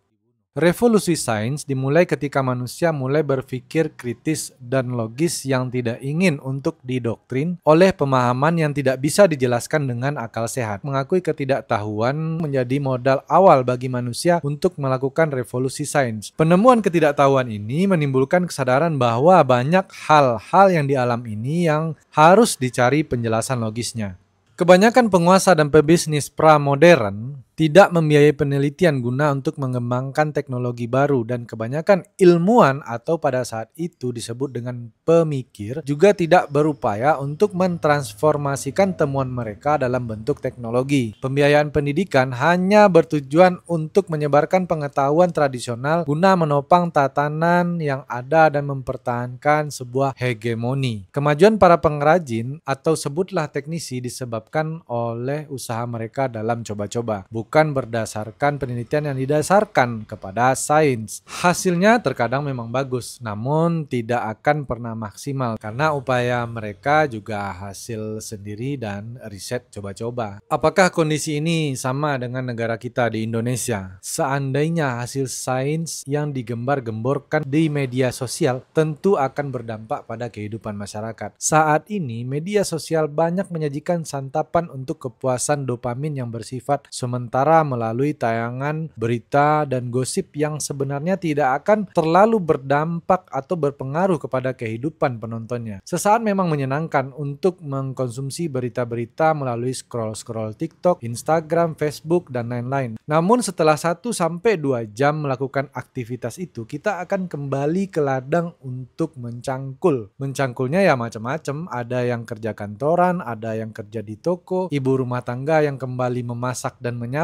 Speaker 1: Revolusi sains dimulai ketika manusia mulai berpikir kritis dan logis yang tidak ingin untuk didoktrin oleh pemahaman yang tidak bisa dijelaskan dengan akal sehat. Mengakui ketidaktahuan menjadi modal awal bagi manusia untuk melakukan revolusi sains. Penemuan ketidaktahuan ini menimbulkan kesadaran bahwa banyak hal-hal yang di alam ini yang harus dicari penjelasan logisnya. Kebanyakan penguasa dan pebisnis pra-modern tidak membiayai penelitian guna untuk mengembangkan teknologi baru, dan kebanyakan ilmuwan atau pada saat itu disebut dengan pemikir juga tidak berupaya untuk mentransformasikan temuan mereka dalam bentuk teknologi. Pembiayaan pendidikan hanya bertujuan untuk menyebarkan pengetahuan tradisional guna menopang tatanan yang ada dan mempertahankan sebuah hegemoni. Kemajuan para pengrajin atau sebutlah teknisi disebabkan oleh usaha mereka dalam coba-coba, bukan berdasarkan penelitian yang didasarkan kepada sains. Hasilnya terkadang memang bagus, namun tidak akan pernah maksimal karena upaya mereka juga hasil sendiri dan riset coba-coba. Apakah kondisi ini sama dengan negara kita di Indonesia? Seandainya hasil sains yang digembar-gemborkan di media sosial tentu akan berdampak pada kehidupan masyarakat. Saat ini media sosial banyak menyajikan santapan untuk kepuasan dopamin yang bersifat sementara melalui tayangan berita dan gosip yang sebenarnya tidak akan terlalu berdampak atau berpengaruh kepada kehidupan penontonnya. Sesaat memang menyenangkan untuk mengkonsumsi berita-berita melalui scroll-scroll TikTok, Instagram, Facebook, dan lain-lain. Namun setelah 1-2 jam melakukan aktivitas itu, kita akan kembali ke ladang untuk mencangkul. Mencangkulnya ya macam-macam, ada yang kerja kantoran, ada yang kerja di toko, ibu rumah tangga yang kembali memasak dan menyapu,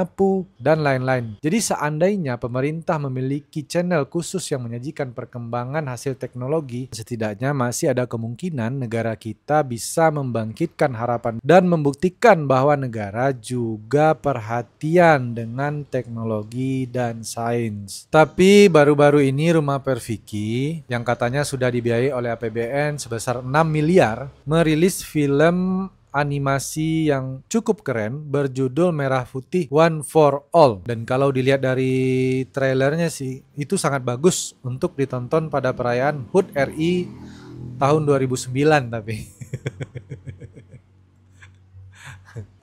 Speaker 1: dan lain-lain. Jadi seandainya pemerintah memiliki channel khusus yang menyajikan perkembangan hasil teknologi, setidaknya masih ada kemungkinan negara kita bisa membangkitkan harapan dan membuktikan bahwa negara juga perhatian dengan teknologi dan sains. Tapi baru-baru ini Rumah Perfiki yang katanya sudah dibiayai oleh APBN sebesar 6 miliar merilis film animasi yang cukup keren berjudul Merah Putih One for All, dan kalau dilihat dari trailernya sih itu sangat bagus untuk ditonton pada perayaan HUT RI tahun 2009 tapi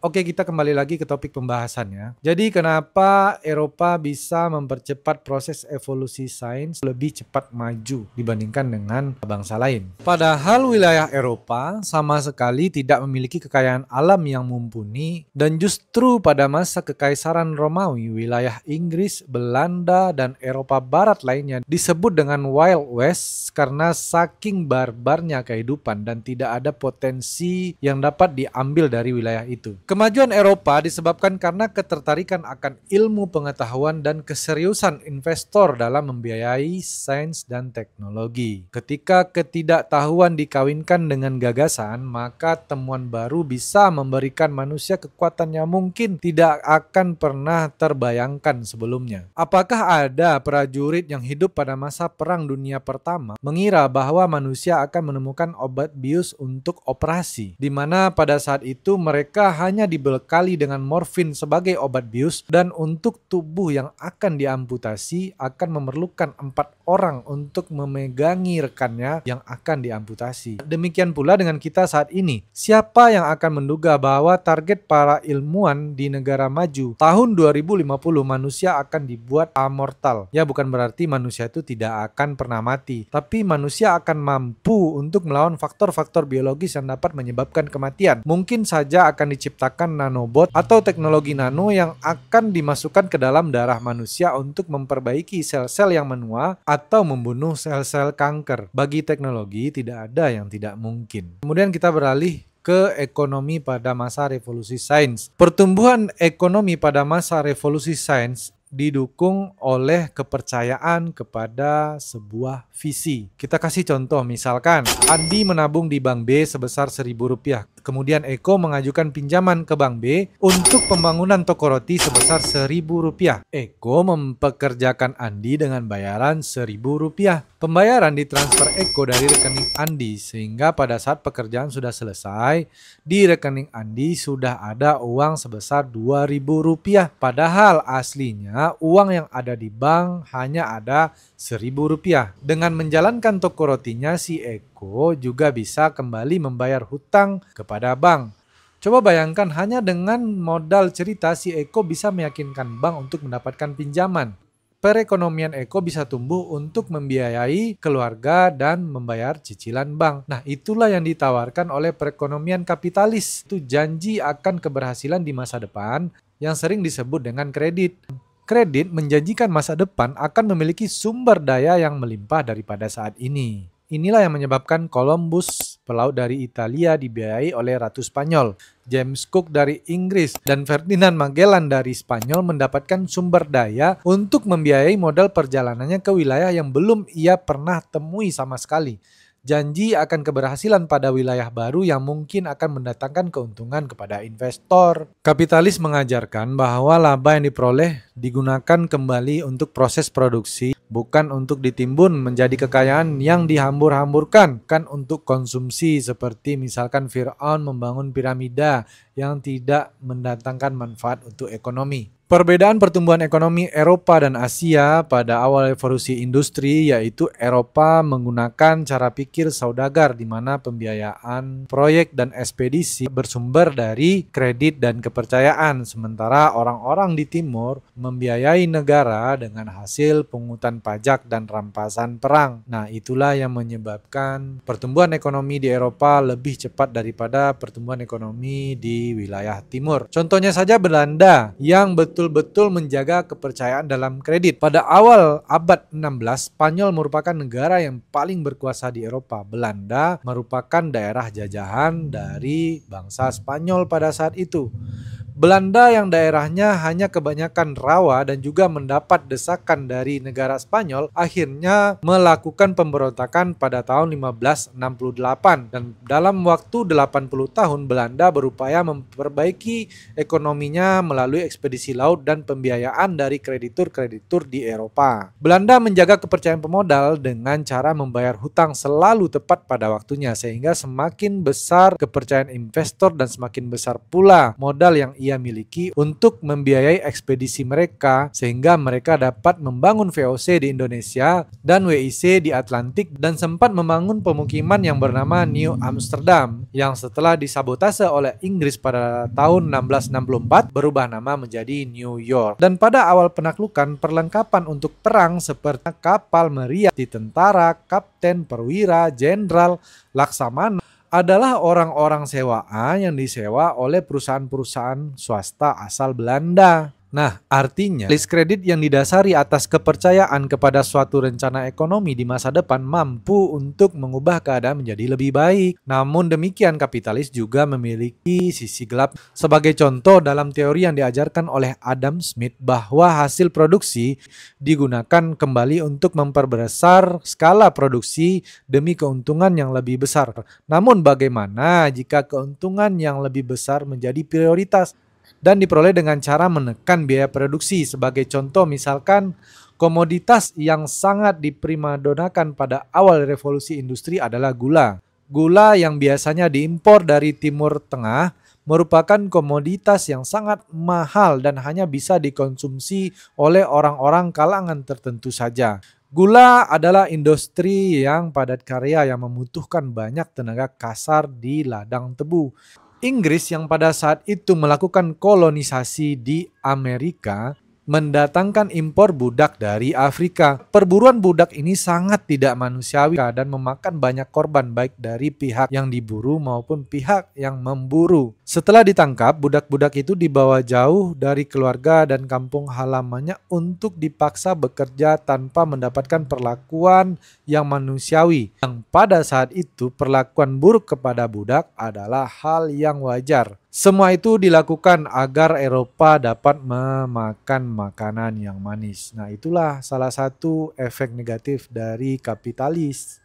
Speaker 1: Oke, kita kembali lagi ke topik pembahasannya. Jadi kenapa Eropa bisa mempercepat proses evolusi sains lebih cepat maju dibandingkan dengan bangsa lain? Padahal wilayah Eropa sama sekali tidak memiliki kekayaan alam yang mumpuni, dan justru pada masa Kekaisaran Romawi, wilayah Inggris, Belanda, dan Eropa Barat lainnya disebut dengan Wild West karena saking barbarnya kehidupan dan tidak ada potensi yang dapat diambil dari wilayah itu. Kemajuan Eropa disebabkan karena ketertarikan akan ilmu pengetahuan dan keseriusan investor dalam membiayai sains dan teknologi. Ketika ketidaktahuan dikawinkan dengan gagasan, maka temuan baru bisa memberikan manusia kekuatan yang mungkin tidak akan pernah terbayangkan sebelumnya. Apakah ada prajurit yang hidup pada masa Perang Dunia Pertama mengira bahwa manusia akan menemukan obat bius untuk operasi, di mana pada saat itu mereka hanya dibekali dengan morfin sebagai obat bius, dan untuk tubuh yang akan diamputasi akan memerlukan 4 orang untuk memegangi rekannya yang akan diamputasi. Demikian pula dengan kita saat ini. Siapa yang akan menduga bahwa target para ilmuwan di negara maju tahun 2050 manusia akan dibuat amortal. Ya, bukan berarti manusia itu tidak akan pernah mati, tapi manusia akan mampu untuk melawan faktor-faktor biologis yang dapat menyebabkan kematian. Mungkin saja akan diciptakan nanobot atau teknologi nano yang akan dimasukkan ke dalam darah manusia untuk memperbaiki sel-sel yang menua atau membunuh sel-sel kanker. Bagi teknologi tidak ada yang tidak mungkin. Kemudian kita beralih ke ekonomi pada masa revolusi sains. Pertumbuhan ekonomi pada masa revolusi sains didukung oleh kepercayaan kepada sebuah visi. Kita kasih contoh, misalkan Andi menabung di Bank B sebesar Rp1.000. Kemudian Eko mengajukan pinjaman ke Bank B untuk pembangunan toko roti sebesar Rp1.000. Eko mempekerjakan Andi dengan bayaran Rp1.000. Pembayaran ditransfer Eko dari rekening Andi sehingga pada saat pekerjaan sudah selesai, di rekening Andi sudah ada uang sebesar Rp2.000. Padahal aslinya uang yang ada di bank hanya ada Rp1.000. Dengan menjalankan toko rotinya, si Eko juga bisa kembali membayar hutang kepada bank. Coba bayangkan hanya dengan modal cerita si Eko bisa meyakinkan bank untuk mendapatkan pinjaman. Perekonomian Eko bisa tumbuh untuk membiayai keluarga dan membayar cicilan bank. Nah, itulah yang ditawarkan oleh perekonomian kapitalis. Itu janji akan keberhasilan di masa depan yang sering disebut dengan kredit. Kredit menjanjikan masa depan akan memiliki sumber daya yang melimpah daripada saat ini. Inilah yang menyebabkan Columbus, pelaut dari Italia, dibiayai oleh Ratu Spanyol, James Cook dari Inggris, dan Ferdinand Magellan dari Spanyol mendapatkan sumber daya untuk membiayai modal perjalanannya ke wilayah yang belum ia pernah temui sama sekali. Janji akan keberhasilan pada wilayah baru yang mungkin akan mendatangkan keuntungan kepada investor. Kapitalis mengajarkan bahwa laba yang diperoleh digunakan kembali untuk proses produksi, bukan untuk ditimbun menjadi kekayaan yang dihambur-hamburkan, kan untuk konsumsi seperti misalkan Fir'aun membangun piramida yang tidak mendatangkan manfaat untuk ekonomi. Perbedaan pertumbuhan ekonomi Eropa dan Asia pada awal revolusi industri yaitu Eropa menggunakan cara pikir saudagar di mana pembiayaan proyek dan ekspedisi bersumber dari kredit dan kepercayaan, sementara orang-orang di timur membiayai negara dengan hasil pungutan pajak dan rampasan perang. Nah, itulah yang menyebabkan pertumbuhan ekonomi di Eropa lebih cepat daripada pertumbuhan ekonomi di wilayah timur. Contohnya saja Belanda yang betul-betul menjaga kepercayaan dalam kredit. Pada awal abad 16, Spanyol merupakan negara yang paling berkuasa di Eropa. Belanda merupakan daerah jajahan dari bangsa Spanyol pada saat itu. Belanda yang daerahnya hanya kebanyakan rawa dan juga mendapat desakan dari negara Spanyol akhirnya melakukan pemberontakan pada tahun 1568 dan dalam waktu 80 tahun Belanda berupaya memperbaiki ekonominya melalui ekspedisi laut dan pembiayaan dari kreditur-kreditur di Eropa. Belanda menjaga kepercayaan pemodal dengan cara membayar hutang selalu tepat pada waktunya sehingga semakin besar kepercayaan investor dan semakin besar pula modal yang ia miliki untuk membiayai ekspedisi mereka sehingga mereka dapat membangun VOC di Indonesia dan WIC di Atlantik dan sempat membangun pemukiman yang bernama New Amsterdam yang setelah disabotase oleh Inggris pada tahun 1664 berubah nama menjadi New York. Dan pada awal penaklukan perlengkapan untuk perang seperti kapal meriam di tentara, kapten, perwira, jenderal, laksamana adalah orang-orang sewaan yang disewa oleh perusahaan-perusahaan swasta asal Belanda. Nah, artinya list kredit yang didasari atas kepercayaan kepada suatu rencana ekonomi di masa depan mampu untuk mengubah keadaan menjadi lebih baik. Namun demikian kapitalis juga memiliki sisi gelap. Sebagai contoh dalam teori yang diajarkan oleh Adam Smith bahwa hasil produksi digunakan kembali untuk memperbesar skala produksi demi keuntungan yang lebih besar. Namun bagaimana jika keuntungan yang lebih besar menjadi prioritas dan diperoleh dengan cara menekan biaya produksi? Sebagai contoh misalkan komoditas yang sangat diprimadonakan pada awal revolusi industri adalah gula. Gula yang biasanya diimpor dari Timur Tengah merupakan komoditas yang sangat mahal dan hanya bisa dikonsumsi oleh orang-orang kalangan tertentu saja. Gula adalah industri yang padat karya yang membutuhkan banyak tenaga kasar di ladang tebu. Inggris yang pada saat itu melakukan kolonisasi di Amerika mendatangkan impor budak dari Afrika. Perburuan budak ini sangat tidak manusiawi dan memakan banyak korban baik dari pihak yang diburu maupun pihak yang memburu. Setelah ditangkap, budak-budak itu dibawa jauh dari keluarga dan kampung halamannya untuk dipaksa bekerja tanpa mendapatkan perlakuan yang manusiawi. Yang pada saat itu perlakuan buruk kepada budak adalah hal yang wajar. Semua itu dilakukan agar Eropa dapat memakan makanan yang manis. Nah, itulah salah satu efek negatif dari kapitalis.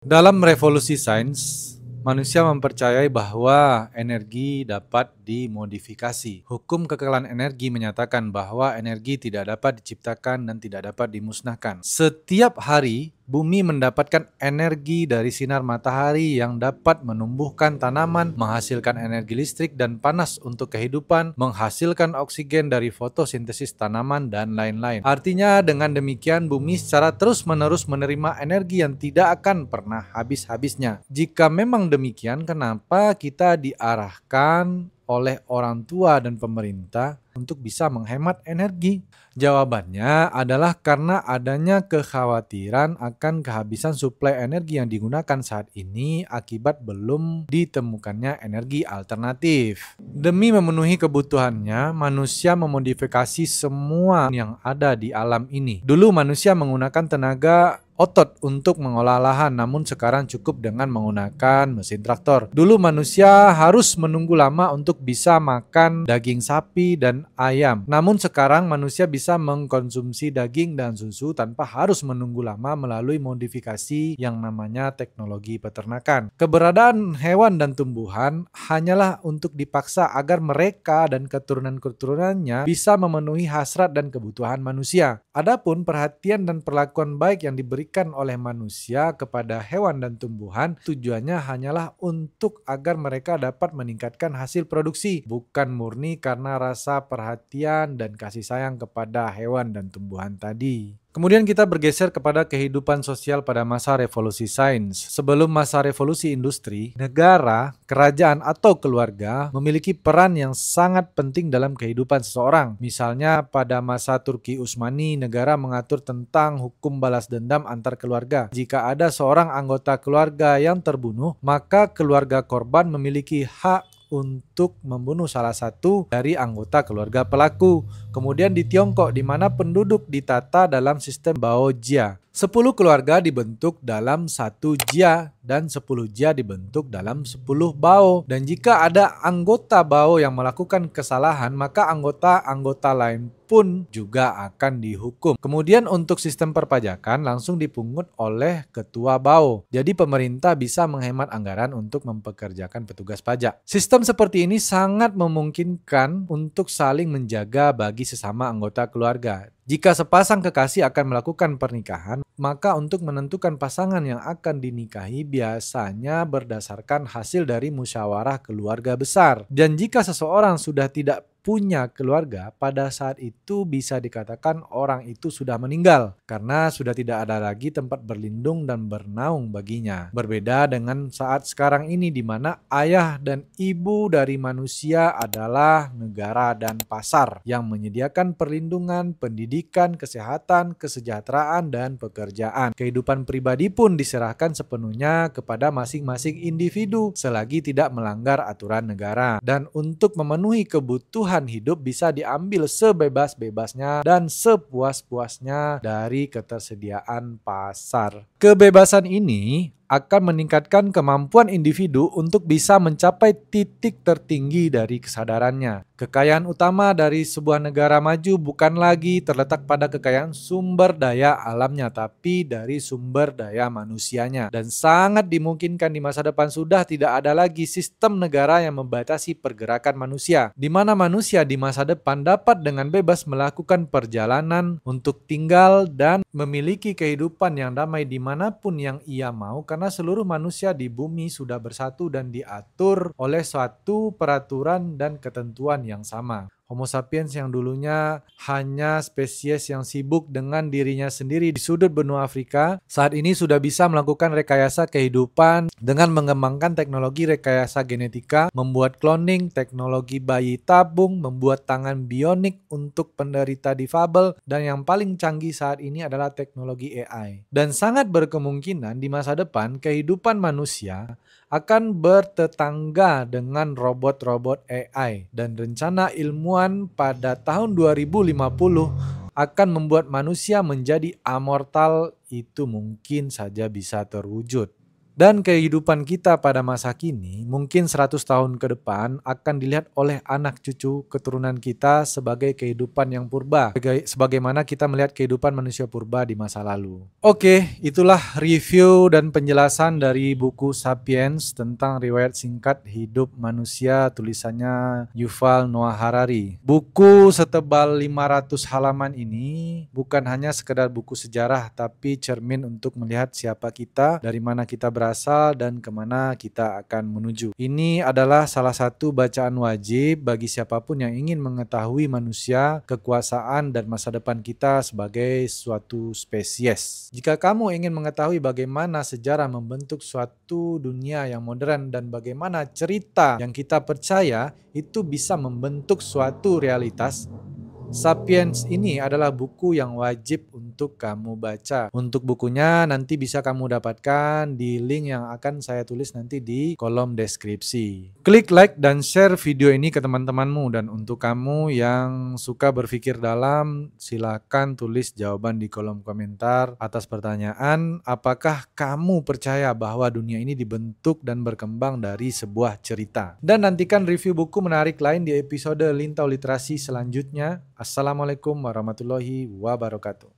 Speaker 1: Dalam revolusi sains, manusia mempercayai bahwa energi dapat dimodifikasi. Hukum kekekalan energi menyatakan bahwa energi tidak dapat diciptakan dan tidak dapat dimusnahkan. Setiap hari, bumi mendapatkan energi dari sinar matahari yang dapat menumbuhkan tanaman, menghasilkan energi listrik dan panas untuk kehidupan, menghasilkan oksigen dari fotosintesis tanaman, dan lain-lain. Artinya dengan demikian bumi secara terus-menerus menerima energi yang tidak akan pernah habis-habisnya. Jika memang demikian, kenapa kita diarahkan oleh orang tua dan pemerintah untuk bisa menghemat energi? Jawabannya adalah karena adanya kekhawatiran akan kehabisan suplai energi yang digunakan saat ini akibat belum ditemukannya energi alternatif. Demi memenuhi kebutuhannya, manusia memodifikasi semua yang ada di alam ini. Dulu manusia menggunakan tenaga otot untuk mengolah lahan, namun sekarang cukup dengan menggunakan mesin traktor. Dulu manusia harus menunggu lama untuk bisa makan daging sapi dan ayam, namun sekarang manusia bisa mengkonsumsi daging dan susu tanpa harus menunggu lama melalui modifikasi yang namanya teknologi peternakan. Keberadaan hewan dan tumbuhan hanyalah untuk dipaksa agar mereka dan keturunan-keturunannya bisa memenuhi hasrat dan kebutuhan manusia. Adapun perhatian dan perlakuan baik yang diberikan oleh manusia kepada hewan dan tumbuhan tujuannya hanyalah untuk agar mereka dapat meningkatkan hasil produksi, bukan murni karena rasa perhatian dan kasih sayang kepada hewan dan tumbuhan tadi. Kemudian kita bergeser kepada kehidupan sosial pada masa revolusi sains. Sebelum masa revolusi industri, negara, kerajaan atau keluarga memiliki peran yang sangat penting dalam kehidupan seseorang. Misalnya pada masa Turki Utsmani, negara mengatur tentang hukum balas dendam antar keluarga. Jika ada seorang anggota keluarga yang terbunuh, maka keluarga korban memiliki hak untuk membunuh salah satu dari anggota keluarga pelaku. Kemudian di Tiongkok, di mana penduduk ditata dalam sistem baojia. 10 keluarga dibentuk dalam 1 jia dan 10 jia dibentuk dalam 10 bao. Dan jika ada anggota bao yang melakukan kesalahan, maka anggota-anggota lain pun juga akan dihukum. Kemudian untuk sistem perpajakan langsung dipungut oleh ketua bao. Jadi pemerintah bisa menghemat anggaran untuk mempekerjakan petugas pajak. Sistem seperti ini sangat memungkinkan untuk saling menjaga bagi sesama anggota keluarga. Jika sepasang kekasih akan melakukan pernikahan, maka untuk menentukan pasangan yang akan dinikahi biasanya berdasarkan hasil dari musyawarah keluarga besar. Dan jika seseorang sudah tidak punya keluarga, pada saat itu bisa dikatakan orang itu sudah meninggal karena sudah tidak ada lagi tempat berlindung dan bernaung baginya. Berbeda dengan saat sekarang ini di mana ayah dan ibu dari manusia adalah negara dan pasar yang menyediakan perlindungan, pendidikan, kesehatan, kesejahteraan, dan pekerjaan. Kehidupan pribadi pun diserahkan sepenuhnya kepada masing-masing individu selagi tidak melanggar aturan negara. Dan untuk memenuhi kebutuhan hidup bisa diambil sebebas-bebasnya dan sepuas-puasnya dari ketersediaan pasar. Kebebasan ini akan meningkatkan kemampuan individu untuk bisa mencapai titik tertinggi dari kesadarannya. Kekayaan utama dari sebuah negara maju bukan lagi terletak pada kekayaan sumber daya alamnya, tapi dari sumber daya manusianya. Dan sangat dimungkinkan di masa depan sudah tidak ada lagi sistem negara yang membatasi pergerakan manusia, di mana manusia di masa depan dapat dengan bebas melakukan perjalanan untuk tinggal dan memiliki kehidupan yang damai dimanapun yang ia mau, karena seluruh manusia di bumi sudah bersatu dan diatur oleh suatu peraturan dan ketentuan yang sama. Homo sapiens yang dulunya hanya spesies yang sibuk dengan dirinya sendiri di sudut benua Afrika, saat ini sudah bisa melakukan rekayasa kehidupan dengan mengembangkan teknologi rekayasa genetika, membuat cloning, teknologi bayi tabung, membuat tangan bionik untuk penderita difabel, dan yang paling canggih saat ini adalah teknologi AI. Dan sangat berkemungkinan di masa depan kehidupan manusia akan bertetangga dengan robot-robot AI, dan rencana ilmuwan pada tahun 2050 akan membuat manusia menjadi amortal itu mungkin saja bisa terwujud. Dan kehidupan kita pada masa kini mungkin 100 tahun ke depan akan dilihat oleh anak cucu keturunan kita sebagai kehidupan yang purba. Sebagaimana kita melihat kehidupan manusia purba di masa lalu. Oke, itulah review dan penjelasan dari buku Sapiens tentang riwayat singkat hidup manusia tulisannya Yuval Noah Harari. Buku setebal 500 halaman ini bukan hanya sekedar buku sejarah tapi cermin untuk melihat siapa kita, dari mana kita berasal, dan kemana kita akan menuju. Ini adalah salah satu bacaan wajib bagi siapapun yang ingin mengetahui manusia, kekuasaan, dan masa depan kita sebagai suatu spesies. Jika kamu ingin mengetahui bagaimana sejarah membentuk suatu dunia yang modern dan bagaimana cerita yang kita percaya itu bisa membentuk suatu realitas, Sapiens ini adalah buku yang wajib untuk kamu baca. Untuk bukunya nanti bisa kamu dapatkan di link yang akan saya tulis nanti di kolom deskripsi. Klik like dan share video ini ke teman-temanmu, dan untuk kamu yang suka berpikir dalam, silakan tulis jawaban di kolom komentar atas pertanyaan, apakah kamu percaya bahwa dunia ini dibentuk dan berkembang dari sebuah cerita? Dan nantikan review buku menarik lain di episode Lintau Literasi selanjutnya. Assalamualaikum warahmatullahi wabarakatuh.